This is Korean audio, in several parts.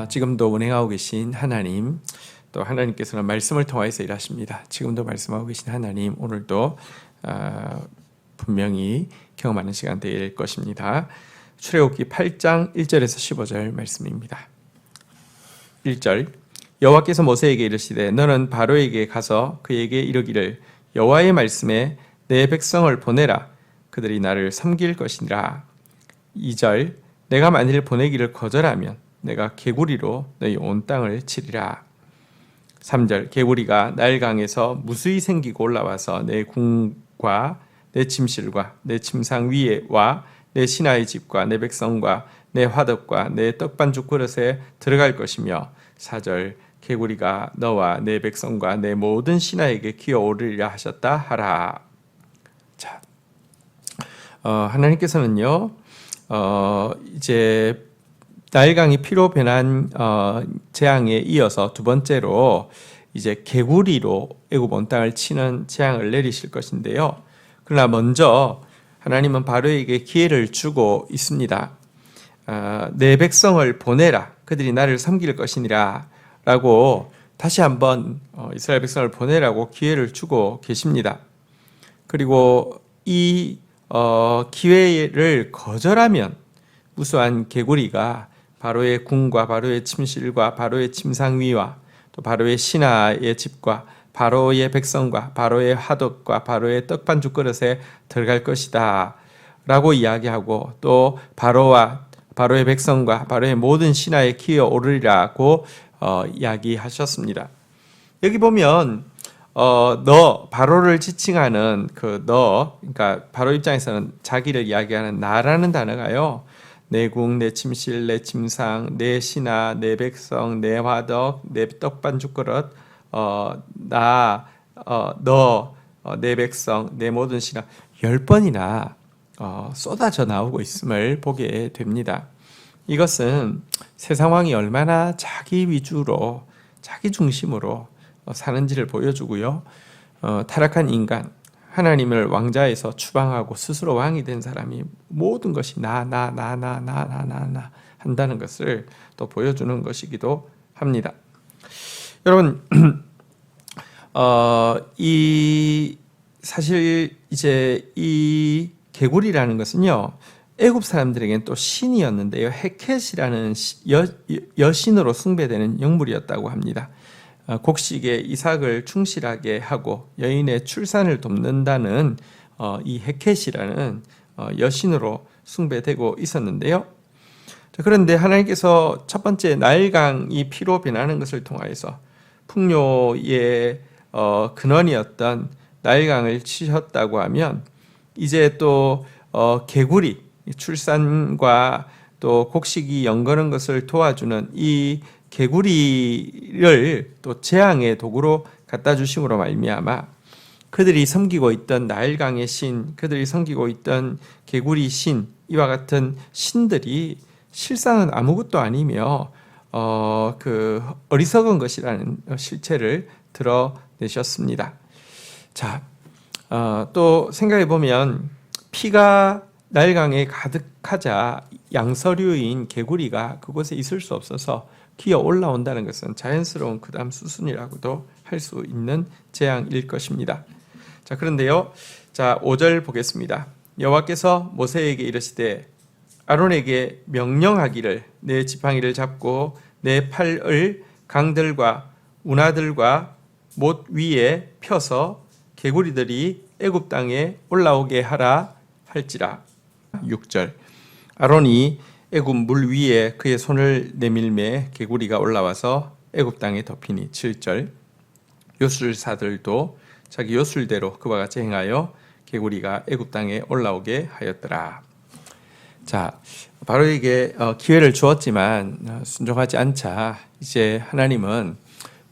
지금도 운행하고 계신 하나님, 또 하나님께서는 말씀을 통하여서 일하십니다. 지금도 말씀하고 계신 하나님, 오늘도 분명히 경험하는 시간 될 것입니다. 출애굽기 8장 1절에서 15절 말씀입니다. 1절, 여호와께서 모세에게 이르시되 너는 바로에게 가서 그에게 이르기를 여호와의 말씀에 내 백성을 보내라. 그들이 나를 섬길 것이니라. 2절, 내가 만일 보내기를 거절하면 내가 개구리로 너희 온 땅을 치리라. 3절, 개구리가 나일강에서 무수히 생기고 올라와서 내 궁과 내 침실과 내 침상 위에와 내 신하의 집과 내 백성과 내 화덕과 내 떡반죽 그릇에 들어갈 것이며 4절, 개구리가 너와 내 백성과 내 모든 신하에게 기어오르리라 하셨다 하라. 자, 하나님께서는요, 이제 나일강이 피로 변한 재앙에 이어서 두 번째로 이제 개구리로 애굽 온 땅을 치는 재앙을 내리실 것인데요. 그러나 먼저 하나님은 바로에게 기회를 주고 있습니다. 내 백성을 보내라. 그들이 나를 섬길 것이니라 라고 다시 한번 이스라엘 백성을 보내라고 기회를 주고 계십니다. 그리고 이 기회를 거절하면 무수한 개구리가 바로의 궁과 바로의 침실과 바로의 침상 위와 또 바로의 신하의 집과 바로의 백성과 바로의 화덕과 바로의 떡반죽 그릇에 들어갈 것이다 라고 이야기하고, 또 바로와 바로의 백성과 바로의 모든 신하에 기어오르리라고 이야기하셨습니다. 여기 보면 너, 바로를 지칭하는 그러니까 바로 입장에서는 자기를 이야기하는 나라는 단어가요, 내 궁, 내 침실, 내 침상, 내 신하, 내 백성, 내 화덕, 내 떡반죽 그릇, 나, 너, 내 백성, 내 모든 신하 10번이나 쏟아져 나오고 있음을 보게 됩니다. 이것은 세 상황이 얼마나 자기 위주로, 자기 중심으로 사는지를 보여주고요. 타락한 인간, 하나님을 왕자에서 추방하고 스스로 왕이 된 사람이 모든 것이 나 한다는 것을 또 보여주는 것이기도 합니다. 여러분, 사실 이제 이 개구리라는 것은요, 애굽 사람들에게는 또 신이었는데요, 헤켓이라는 여신으로 숭배되는 영물이었다고 합니다. 곡식에 이삭을 충실하게 하고 여인의 출산을 돕는다는 이 헤켓이라는 여신으로 숭배되고 있었는데요. 그런데 하나님께서 첫 번째 나일강이 피로 변하는 것을 통하여서 풍요의 근원이었던 나일강을 치셨다고 하면, 이제 또 개구리, 출산과 또 곡식이 연거는 것을 도와주는 이 개구리를 또 재앙의 도구로 갖다 주심으로 말미암아 그들이 섬기고 있던 나일강의 신, 그들이 섬기고 있던 개구리 신, 이와 같은 신들이 실상은 아무것도 아니며 어리석은 것이라는 실체를 드러내셨습니다. 자, 또 생각해 보면 피가 나일강에 가득하자 양서류인 개구리가 그곳에 있을 수 없어서 기어 올라온다는 것은 자연스러운 그 다음 수순이라고도 할 수 있는 재앙일 것입니다. 자, 그런데요, 자 5절 보겠습니다. 여호와께서 모세에게 이르시되 아론에게 명령하기를 내 지팡이를 잡고 내 팔을 강들과 운하들과 못 위에 펴서 개구리들이 애굽 땅에 올라오게 하라 할지라. 6절, 아론이 애굽 물 위에 그의 손을 내밀매 개구리가 올라와서 애굽 땅에 덮이니. 7절, 요술사들도 자기 요술대로 그와 같이 행하여 개구리가 애굽 땅에 올라오게 하였더라. 자, 바로에게 기회를 주었지만 순종하지 않자 이제 하나님은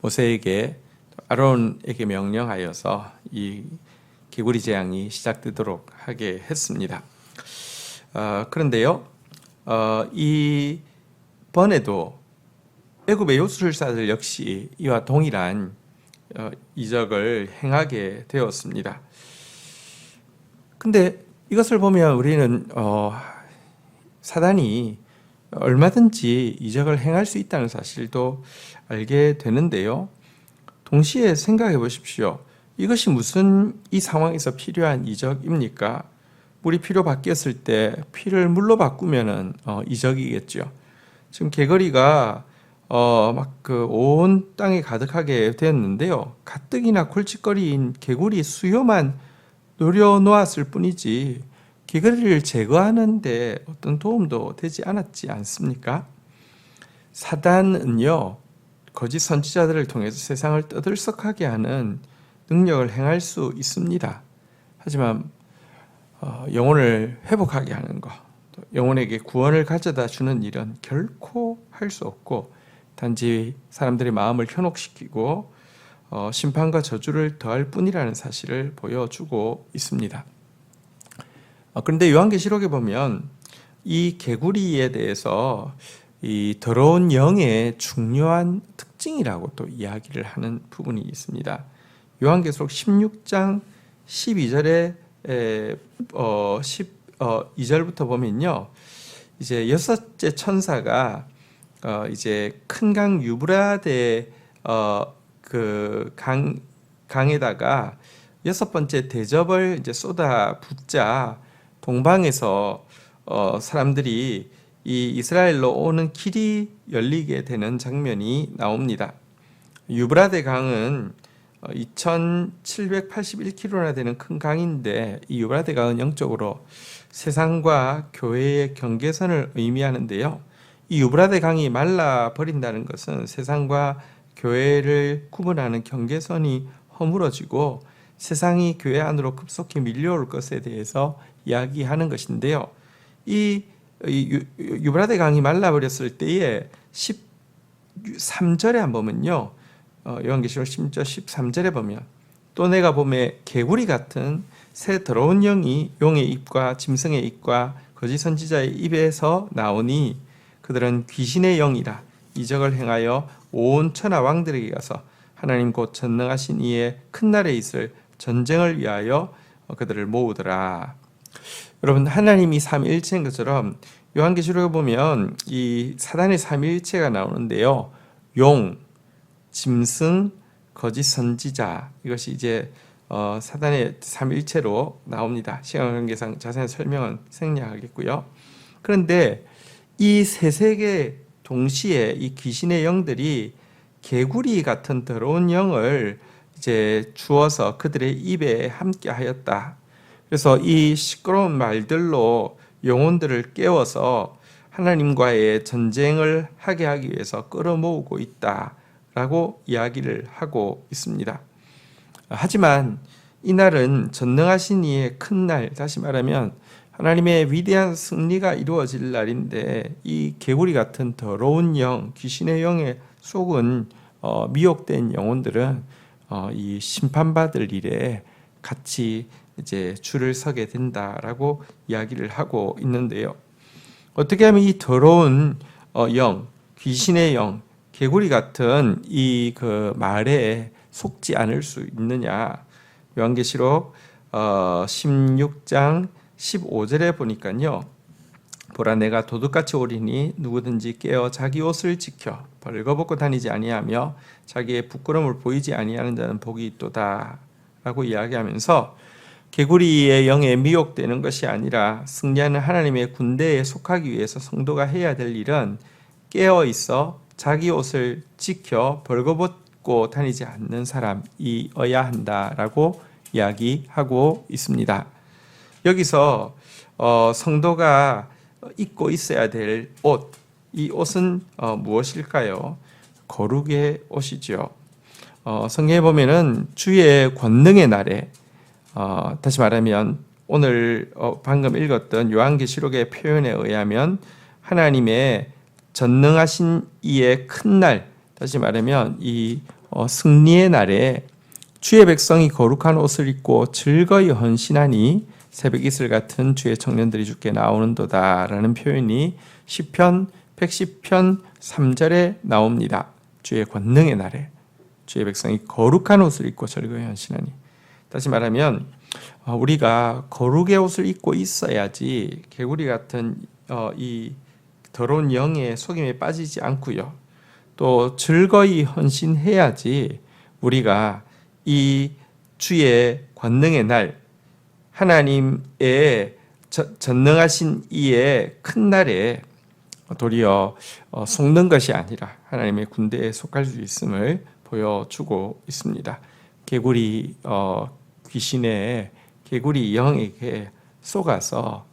모세에게, 아론에게 명령하여서 이 개구리 재앙이 시작되도록 하게 했습니다. 그런데요, 이번에도 애굽의 요술사들 역시 이와 동일한 이적을 행하게 되었습니다. 근데 이것을 보면 우리는 사단이 얼마든지 이적을 행할 수 있다는 사실도 알게 되는데요. 동시에 생각해 보십시오. 이것이 무슨 이 상황에서 필요한 이적입니까? 물이 피로 바뀌었을 때 피를 물로 바꾸면은 이적이겠죠. 지금 개거리가 막 그 온 땅에 가득하게 되었는데요. 가뜩이나 골칫거리인 개구리 수요만 노려놓았을 뿐이지 개구리를 제거하는데 어떤 도움도 되지 않았지 않습니까? 사단은요, 거짓 선지자들을 통해서 세상을 떠들썩하게 하는 능력을 행할 수 있습니다. 하지만 영혼을 회복하게 하는 것, 또 영혼에게 구원을 가져다 주는 일은 결코 할 수 없고 단지 사람들의 마음을 현혹시키고 심판과 저주를 더할 뿐이라는 사실을 보여주고 있습니다. 그런데 요한계시록에 보면 이 개구리에 대해서 이 더러운 영의 중요한 특징이라고 또 이야기를 하는 부분이 있습니다. 요한계시록 16장 12절에 2절부터 보면요, 이제 여섯째 천사가 이제 큰 강 유브라데 그 강에다가 여섯 번째 대접을 이제 쏟아 붓자 동방에서 사람들이 이 이스라엘로 오는 길이 열리게 되는 장면이 나옵니다. 유브라데 강은 2,781km나 되는 큰 강인데 이 유브라데 강은 영적으로 세상과 교회의 경계선을 의미하는데요. 이 유브라데 강이 말라 버린다는 것은 세상과 교회를 구분하는 경계선이 허물어지고 세상이 교회 안으로 급속히 밀려올 것에 대해서 이야기하는 것인데요. 이 유브라데 강이 말라버렸을 때에 13절에 한 보면요, 요한계시록 10장 13절에 보면 또 내가 보매 개구리 같은 새 더러운 영이 용의 입과 짐승의 입과 거짓 선지자의 입에서 나오니 그들은 귀신의 영이라 이적을 행하여 온 천하 왕들에게 가서 하나님 곧 전능하신 이의 큰 날에 있을 전쟁을 위하여 그들을 모으더라. 여러분, 하나님이 삼위일체인 것처럼 요한계시록에 보면 이 사단의 삼위일체가 나오는데요. 용, 짐승, 거짓 선지자, 이것이 이제 사단의 삼위일체로 나옵니다. 시간 관계상 자세한 설명은 생략하겠고요. 그런데 이 세 세계 동시에 이 귀신의 영들이 개구리 같은 더러운 영을 이제 주어서 그들의 입에 함께 하였다. 그래서 이 시끄러운 말들로 영혼들을 깨워서 하나님과의 전쟁을 하게 하기 위해서 끌어모으고 있다라고 이야기를 하고 있습니다. 하지만 이 날은 전능하신 이의 큰 날, 다시 말하면 하나님의 위대한 승리가 이루어질 날인데 이 개구리 같은 더러운 영, 귀신의 영에 속은 미혹된 영혼들은 이 심판받을 일에 같이 이제 줄을 서게 된다라고 이야기를 하고 있는데요. 어떻게 하면 이 더러운 영, 귀신의 영, 개구리 같은 이 그 말에 속지 않을 수 있느냐? 요한계시록 16장 15절에 보니까요. 보라 내가 도둑같이 오리니 누구든지 깨어 자기 옷을 지켜 벌거벗고 다니지 아니하며 자기의 부끄러움을 보이지 아니하는 자는 복이 있도다 라고 이야기하면서 개구리의 영에 미혹되는 것이 아니라 승리하는 하나님의 군대에 속하기 위해서 성도가 해야 될 일은 깨어 있어 자기 옷을 지켜 벌거벗고 다니지 않는 사람이어야 한다라고 이야기하고 있습니다. 여기서 성도가 입고 있어야 될 옷, 이 옷은 무엇일까요? 거룩의 옷이죠. 성경에 보면은 주의 권능의 날에 다시 말하면 오늘 방금 읽었던 요한계시록의 표현에 의하면 하나님의 전능하신 이의 큰 날, 다시 말하면 이 승리의 날에 주의 백성이 거룩한 옷을 입고 즐거이 헌신하니 새벽 이슬 같은 주의 청년들이 주께 나오는도다라는 표현이 시편 110편 3절에 나옵니다. 주의 권능의 날에 주의 백성이 거룩한 옷을 입고 즐거이 헌신하니, 다시 말하면 우리가 거룩의 옷을 입고 있어야지 개구리 같은 이 더러운 영의 속임에 빠지지 않고요. 또 즐거이 헌신해야지 우리가 이 주의 권능의 날, 하나님의 전능하신 이의 큰 날에 도리어 속는 것이 아니라 하나님의 군대에 속할 수 있음을 보여주고 있습니다. 개구리 귀신의 개구리 영에게 속아서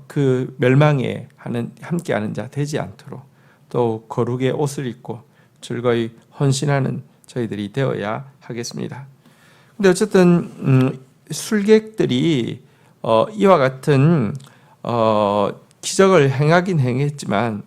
그 멸망에 함께하는 자 되지 않도록 또 거룩의 옷을 입고 즐거이 헌신하는 저희들이 되어야 하겠습니다. 근데 어쨌든 술객들이 이와 같은 기적을 행하긴 행했지만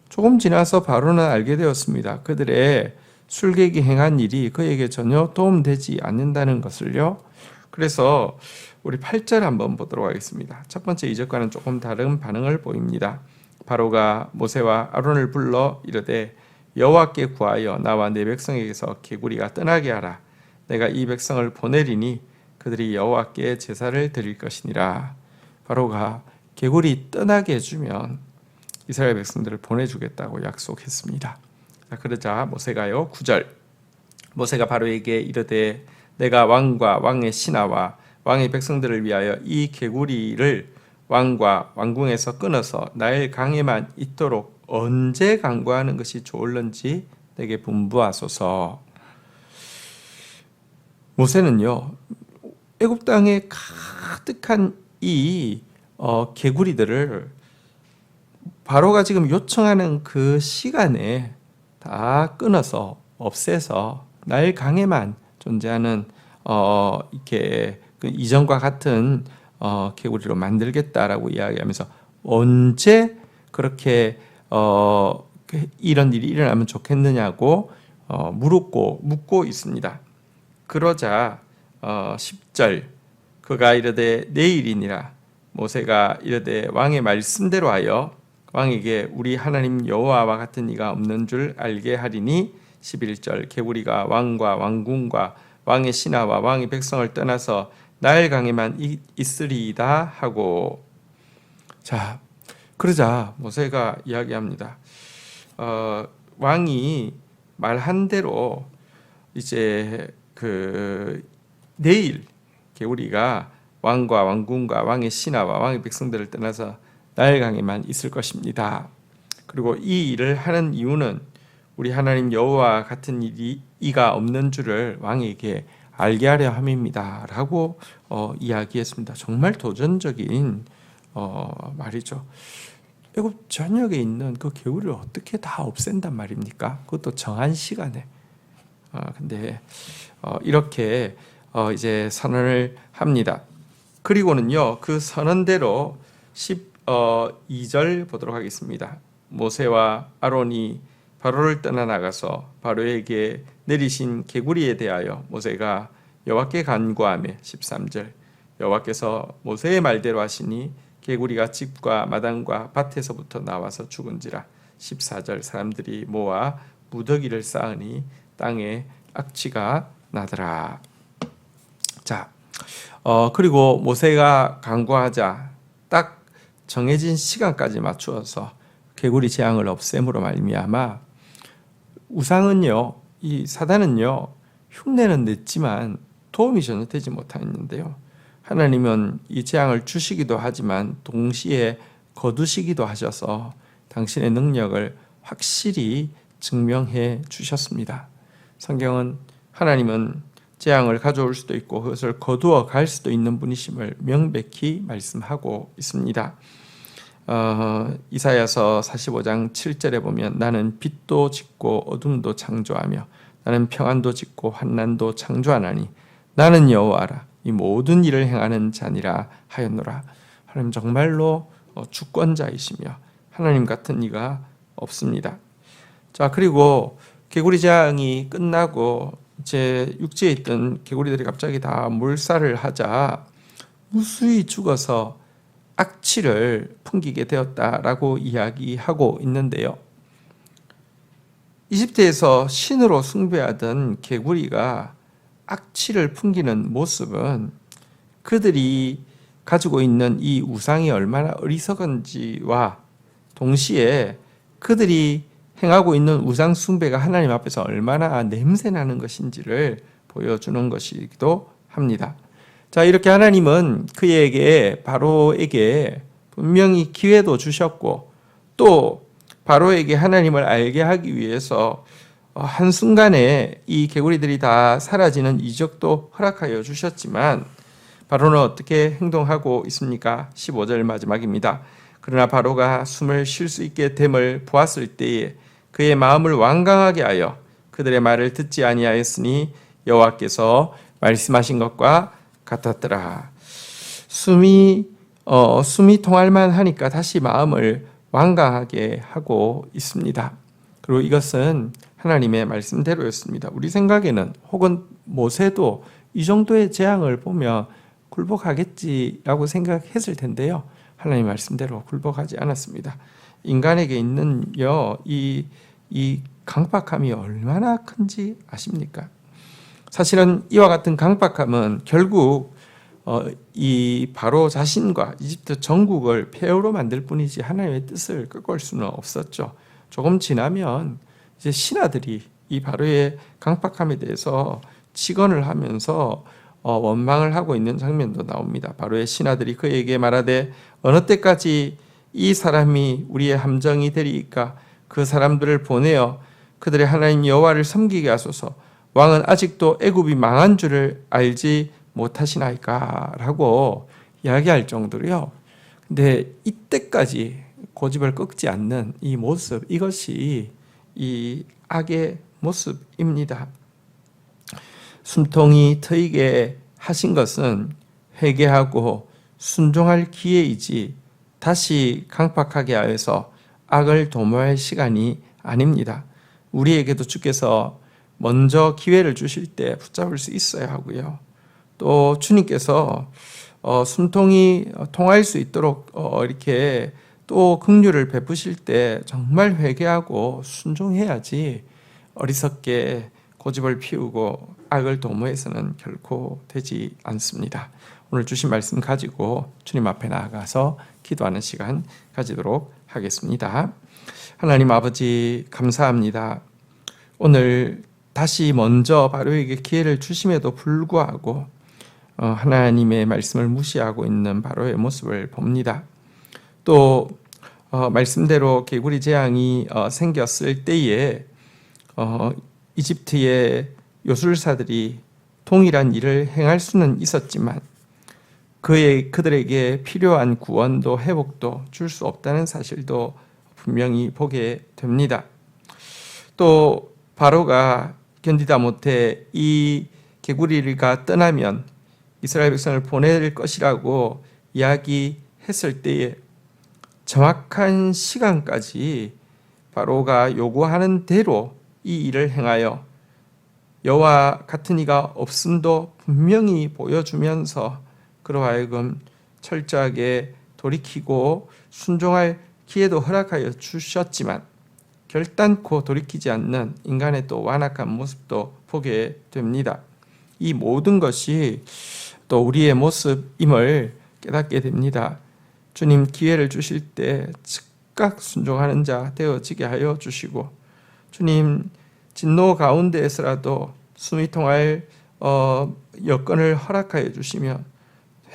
조금 지나서 바로는 알게 되었습니다. 그들의 술객이 행한 일이 그에게 전혀 도움되지 않는다는 것을요. 그래서 우리 8절 한번 보도록 하겠습니다. 첫 번째 이절과는 조금 다른 반응을 보입니다. 바로가 모세와 아론을 불러 이르되 여호와께 구하여 나와 내 백성에게서 개구리가 떠나게 하라. 내가 이 백성을 보내리니 그들이 여호와께 제사를 드릴 것이니라. 바로가 개구리 떠나게 해주면 이스라엘 백성들을 보내주겠다고 약속했습니다. 그러자 모세가요 9절 모세가 바로에게 이르되 내가 왕과 왕의 신하와 왕의 백성들을 위하여 이 개구리를 왕과 왕궁에서 끊어서 나일 강에만 있도록 언제 간구하는 것이 좋을런지 내게 분부하소서. 모세는요 애굽 땅에 가득한 이 개구리들을 바로가 지금 요청하는 그 시간에 다 끊어서 없애서 나일 강에만 존재하는 이렇게 그 이전과 같은 개구리로 만들겠다라고 이야기하면서 언제 그렇게 이런 일이 일어나면 좋겠느냐고 묻고 있습니다. 그러자 10절 그가 이르되 내일이니라. 모세가 이르되 왕의 말씀대로 하여 왕에게 우리 하나님 여호와와 같은 이가 없는 줄 알게 하리니 11절 개구리가 왕과 왕궁과 왕의 신하와 왕의 백성을 떠나서 나일 강에만 있으리이다 하고. 자, 그러자 모세가 이야기합니다. 왕이 말한 대로 이제 내일 개구리가 왕과 왕궁과 왕의 신하와 왕의 백성들을 떠나서 나일 강에만 있을 것입니다. 그리고 이 일을 하는 이유는 우리 하나님 여호와 같은 이가 없는 줄을 왕에게 알게 하려 함입니다. 라고 이야기했습니다. 정말 도전적인 말이죠. 애굽 전역에 있는 그 개구리를 어떻게 다 없앤단 말입니까? 그것도 정한 시간에. 근데 이렇게 이제 선언을 합니다. 그리고는요 그 선언대로 12절 보도록 하겠습니다. 모세와 아론이 바로를 떠나 나가서 바로에게 내리신 개구리에 대하여 모세가 여호와께 간구하며 13절 여호와께서 모세의 말대로 하시니 개구리가 집과 마당과 밭에서부터 나와서 죽은지라. 14절 사람들이 모아 무더기를 쌓으니 땅에 악취가 나더라. 자, 그리고 모세가 간구하자 딱 정해진 시간까지 맞추어서 개구리 재앙을 없앰으로 말미암아 우상은요, 이 사단은요 흉내는 냈지만 도움이 전혀 되지 못했는데요. 하나님은 이 재앙을 주시기도 하지만 동시에 거두시기도 하셔서 당신의 능력을 확실히 증명해 주셨습니다. 성경은 하나님은 재앙을 가져올 수도 있고 그것을 거두어 갈 수도 있는 분이심을 명백히 말씀하고 있습니다. 이사야서 45장 7절에 보면 나는 빛도 짓고 어둠도 창조하며 나는 평안도 짓고 환난도 창조하나니 나는 여호와라 이 모든 일을 행하는 자니라 하였노라. 하나님 정말로 주권자이시며 하나님 같은 이가 없습니다. 자, 그리고 개구리 재앙이 끝나고 이제 육지에 있던 개구리들이 갑자기 다 몰살을 하자 무수히 죽어서 악취를 풍기게 되었다라고 이야기하고 있는데요. 이집트에서 신으로 숭배하던 개구리가 악취를 풍기는 모습은 그들이 가지고 있는 이 우상이 얼마나 어리석은지와 동시에 그들이 행하고 있는 우상 숭배가 하나님 앞에서 얼마나 냄새나는 것인지를 보여주는 것이기도 합니다. 자, 이렇게 하나님은 바로에게 분명히 기회도 주셨고 또 바로에게 하나님을 알게 하기 위해서 한순간에 이 개구리들이 다 사라지는 이적도 허락하여 주셨지만 바로는 어떻게 행동하고 있습니까? 15절 마지막입니다. 그러나 바로가 숨을 쉴 수 있게 됨을 보았을 때에 그의 마음을 완강하게 하여 그들의 말을 듣지 아니하였으니 여호와께서 말씀하신 것과 같았더라. 숨이 통할 만하니까 다시 마음을 완강하게 하고 있습니다. 그리고 이것은 하나님의 말씀대로였습니다. 우리 생각에는 혹은 모세도 이 정도의 재앙을 보며 굴복하겠지라고 생각했을 텐데요. 하나님 말씀대로 굴복하지 않았습니다. 인간에게 있는 이 강박함이 얼마나 큰지 아십니까? 사실은 이와 같은 강박함은 결국 이 바로 자신과 이집트 전국을 폐허로 만들 뿐이지 하나님의 뜻을 꺾을 수는 없었죠. 조금 지나면 이제 신하들이 이 바로의 강박함에 대해서 직언을 하면서 원망을 하고 있는 장면도 나옵니다. 바로의 신하들이 그에게 말하되 어느 때까지 이 사람이 우리의 함정이 되리이까 그 사람들을 보내어 그들의 하나님 여호와를 섬기게 하소서. 왕은 아직도 애굽이 망한 줄을 알지 못하시나이까 라고 이야기할 정도로요. 근데 이때까지 고집을 꺾지 않는 이 모습, 이것이 이 악의 모습입니다. 숨통이 트이게 하신 것은 회개하고 순종할 기회이지 다시 강박하게 하여서 악을 도모할 시간이 아닙니다. 우리에게도 주께서 먼저 기회를 주실 때 붙잡을 수 있어야 하고요. 또 주님께서 숨통이 통할 수 있도록 이렇게 또 긍휼을 베푸실 때 정말 회개하고 순종해야지 어리석게 고집을 피우고 악을 도모해서는 결코 되지 않습니다. 오늘 주신 말씀 가지고 주님 앞에 나아가서 기도하는 시간 가지도록 하겠습니다. 하나님 아버지 감사합니다. 오늘 다시 먼저 바로에게 기회를 주심에도 불구하고 하나님의 말씀을 무시하고 있는 바로의 모습을 봅니다. 또 말씀대로 개구리 재앙이 생겼을 때에 이집트의 요술사들이 동일한 일을 행할 수는 있었지만 그들에게 필요한 구원도 회복도 줄 수 없다는 사실도 분명히 보게 됩니다. 또 바로가 견디다 못해 이 개구리가 떠나면 이스라엘 백성을 보낼 것이라고 이야기했을 때에 정확한 시간까지 바로가 요구하는 대로 이 일을 행하여 여호와 같은 이가 없음도 분명히 보여주면서 그로 하여금 철저하게 돌이키고 순종할 기회도 허락하여 주셨지만 결단코 돌이키지 않는 인간의 또 완악한 모습도 보게 됩니다. 이 모든 것이 또 우리의 모습임을 깨닫게 됩니다. 주님 기회를 주실 때 즉각 순종하는 자 되어지게 하여 주시고 주님 진노 가운데에서라도 숨이 통할 여건을 허락하여 주시며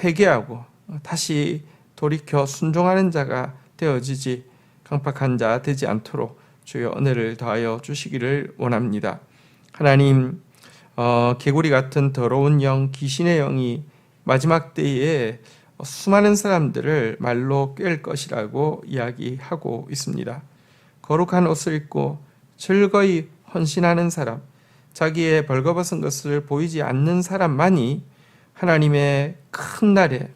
회개하고 다시 돌이켜 순종하는 자가 되어지지 강박한 자 되지 않도록 주여 은혜를 더하여 주시기를 원합니다. 하나님 개구리 같은 더러운 영 귀신의 영이 마지막 때에 수많은 사람들을 말로 꿰을 것이라고 이야기하고 있습니다. 거룩한 옷을 입고 즐거이 헌신하는 사람, 자기의 벌거벗은 것을 보이지 않는 사람만이 하나님의 큰 날에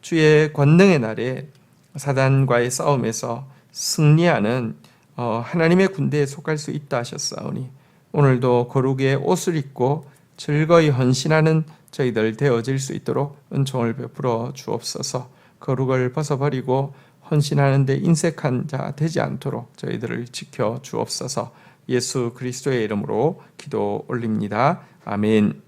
주의 권능의 날에 사단과의 싸움에서 승리하는 하나님의 군대에 속할 수 있다 하셨사오니 오늘도 거룩의 옷을 입고 즐거이 헌신하는 저희들 되어질 수 있도록 은총을 베풀어 주옵소서. 거룩을 벗어버리고 헌신하는 데 인색한 자 되지 않도록 저희들을 지켜 주옵소서. 예수 그리스도의 이름으로 기도 올립니다. 아멘.